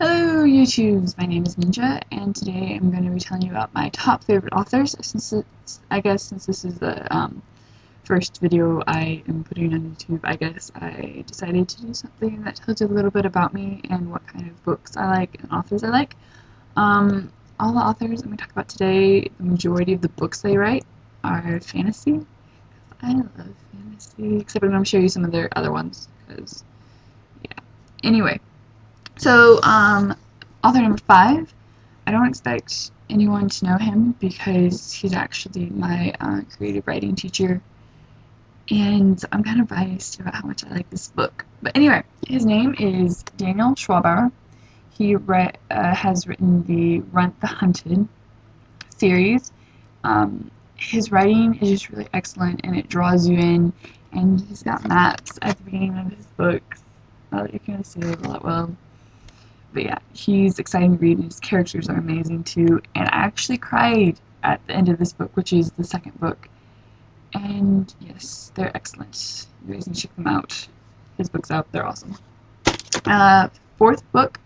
Hello YouTubes, my name is Ninja, and today I'm going to be telling you about my top favorite authors. Since this is the first video I am putting on YouTube, I guess I decided to do something that tells you a little bit about me and what kind of books I like and authors I like. All the authors I'm going to talk about today, the majority of the books they write are fantasy. I love fantasy, except I'm going to show you some of their other ones, because, yeah. Anyway. So, author number 5, I don't expect anyone to know him because he's actually my creative writing teacher, and I'm kind of biased about how much I like this book. But anyway, his name is Daniel Schwabauer. He has written the Runt the Hunted series. His writing is just really excellent, and it draws you in, and he's got maps at the beginning of his books. You can see it a lot well. But yeah, he's exciting to read, and his characters are amazing too. And I actually cried at the end of this book, which is the second book. And yes, they're excellent. You guys can check them out. His book's out, they're awesome. Fourth book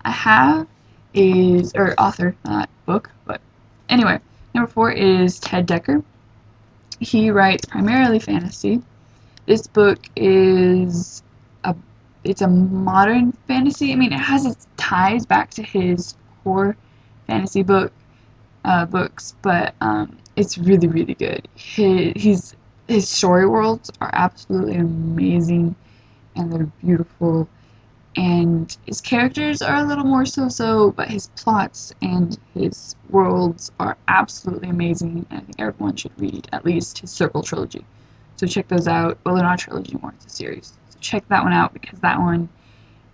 I have is, or author, not book, but anyway, number 4 is Ted Dekker. He writes primarily fantasy. This book is it's a modern fantasy. I mean, it has its ties back to his core fantasy books, but it's really, really good. His story worlds are absolutely amazing, and they're beautiful. And his characters are a little more so-so, but his plots and his worlds are absolutely amazing. And I think everyone should read at least his Circle trilogy. So check those out. Well, they're not a trilogy anymore; it's a series. Check that one out, because that one,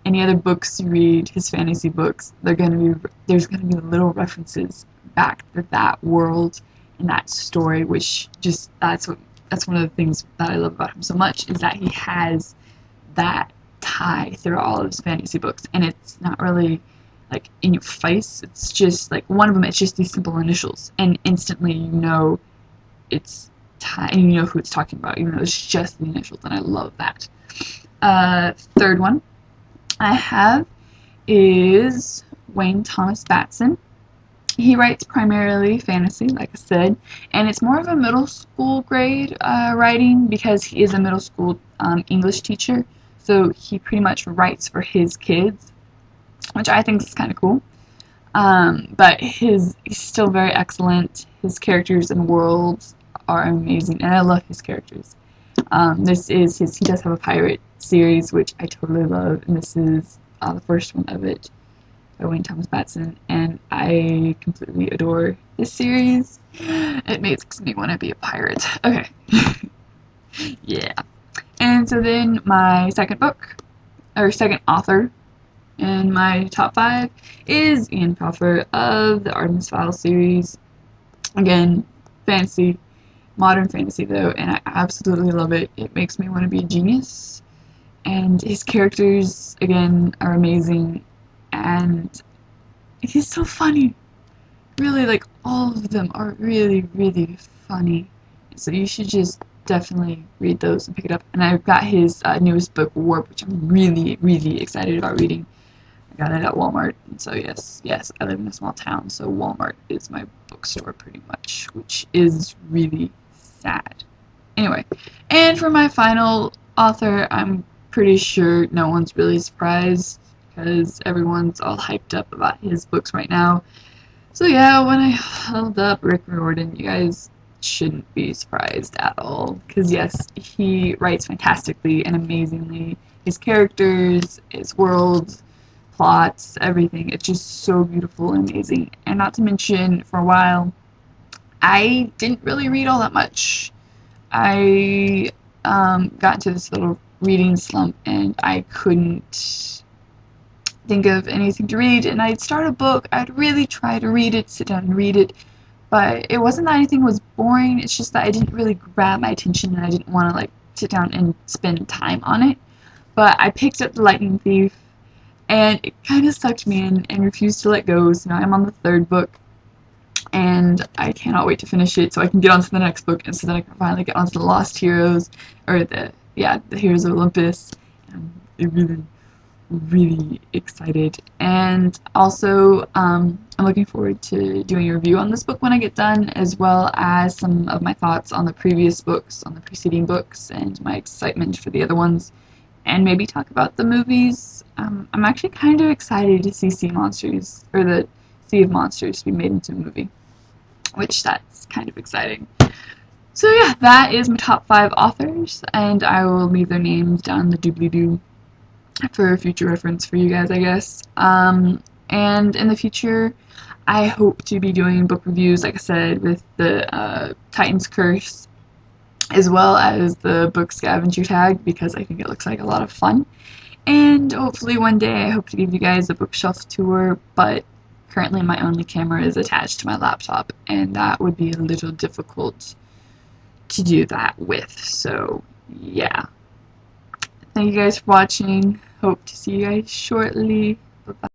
any other books you read, his fantasy books, there's gonna be little references back to that world and that story, which just that's one of the things that I love about him so much, is that he has that tie through all of his fantasy books, and it's not really like in your face. It's just like one of them. It's just these simple initials, and instantly you know it's tie, and you know who it's talking about, even though it's just the initials, and I love that. Third one I have is Wayne Thomas Batson. He writes primarily fantasy, like I said, and it's more of a middle school grade writing, because he is a middle school English teacher, so he pretty much writes for his kids, which I think is kind of cool. But he's still very excellent. His characters and worlds are amazing, and I love his characters. He does have a pirate series, which I totally love, and this is the first one of it by Wayne Thomas Batson, and I completely adore this series. It makes me want to be a pirate. Okay. Yeah. And so then my second author in my top 5 is Eoin Colfer of the Artemis Files series. Again, fantasy. Modern fantasy though, and I absolutely love it. It makes me want to be a genius, and his characters again are amazing, and he's so funny. Really, like, all of them are really, really funny, so you should just definitely read those and pick it up. And I've got his newest book, Warp, which I'm really, really excited about reading. I got it at Walmart, and so yes, I live in a small town, so Walmart is my bookstore pretty much, which is really sad. Anyway, and for my final author, I'm pretty sure no one's really surprised, because everyone's all hyped up about his books right now. So yeah, when I held up Riordan, you guys shouldn't be surprised at all, because yes, he writes fantastically and amazingly. His characters, his worlds, plots, everything, it's just so beautiful and amazing. And not to mention, for a while, I didn't really read all that much. I got into this little reading slump, and I couldn't think of anything to read, and I'd start a book, I'd really try to read it, sit down and read it, but it wasn't that anything was boring, it's just that I didn't really grab my attention, and I didn't want to like sit down and spend time on it. But I picked up The Lightning Thief, and it kind of sucked me in and refused to let go, so now I'm on the 3rd book, and I cannot wait to finish it so I can get on to the next book, and so then I can finally get onto the Lost Heroes, or the Heroes of Olympus. And I really, really excited. And also, I'm looking forward to doing a review on this book when I get done, as well as some of my thoughts on the previous books, on the preceding books, and my excitement for the other ones, and maybe talk about the movies. I'm actually kind of excited to see Sea Monsters, or the Sea of Monsters, be made into a movie, which that's kind of exciting. So yeah, that is my top 5 authors, and I will leave their names down in the doobly-doo for future reference for you guys, I guess. And in the future, I hope to be doing book reviews, like I said, with the Titan's Curse, as well as the book Scavenger Tag, because I think it looks like a lot of fun. And hopefully one day I hope to give you guys a bookshelf tour, but currently my only camera is attached to my laptop, and that would be a little difficult to do that with. So yeah. Thank you guys for watching. Hope to see you guys shortly. Bye-bye.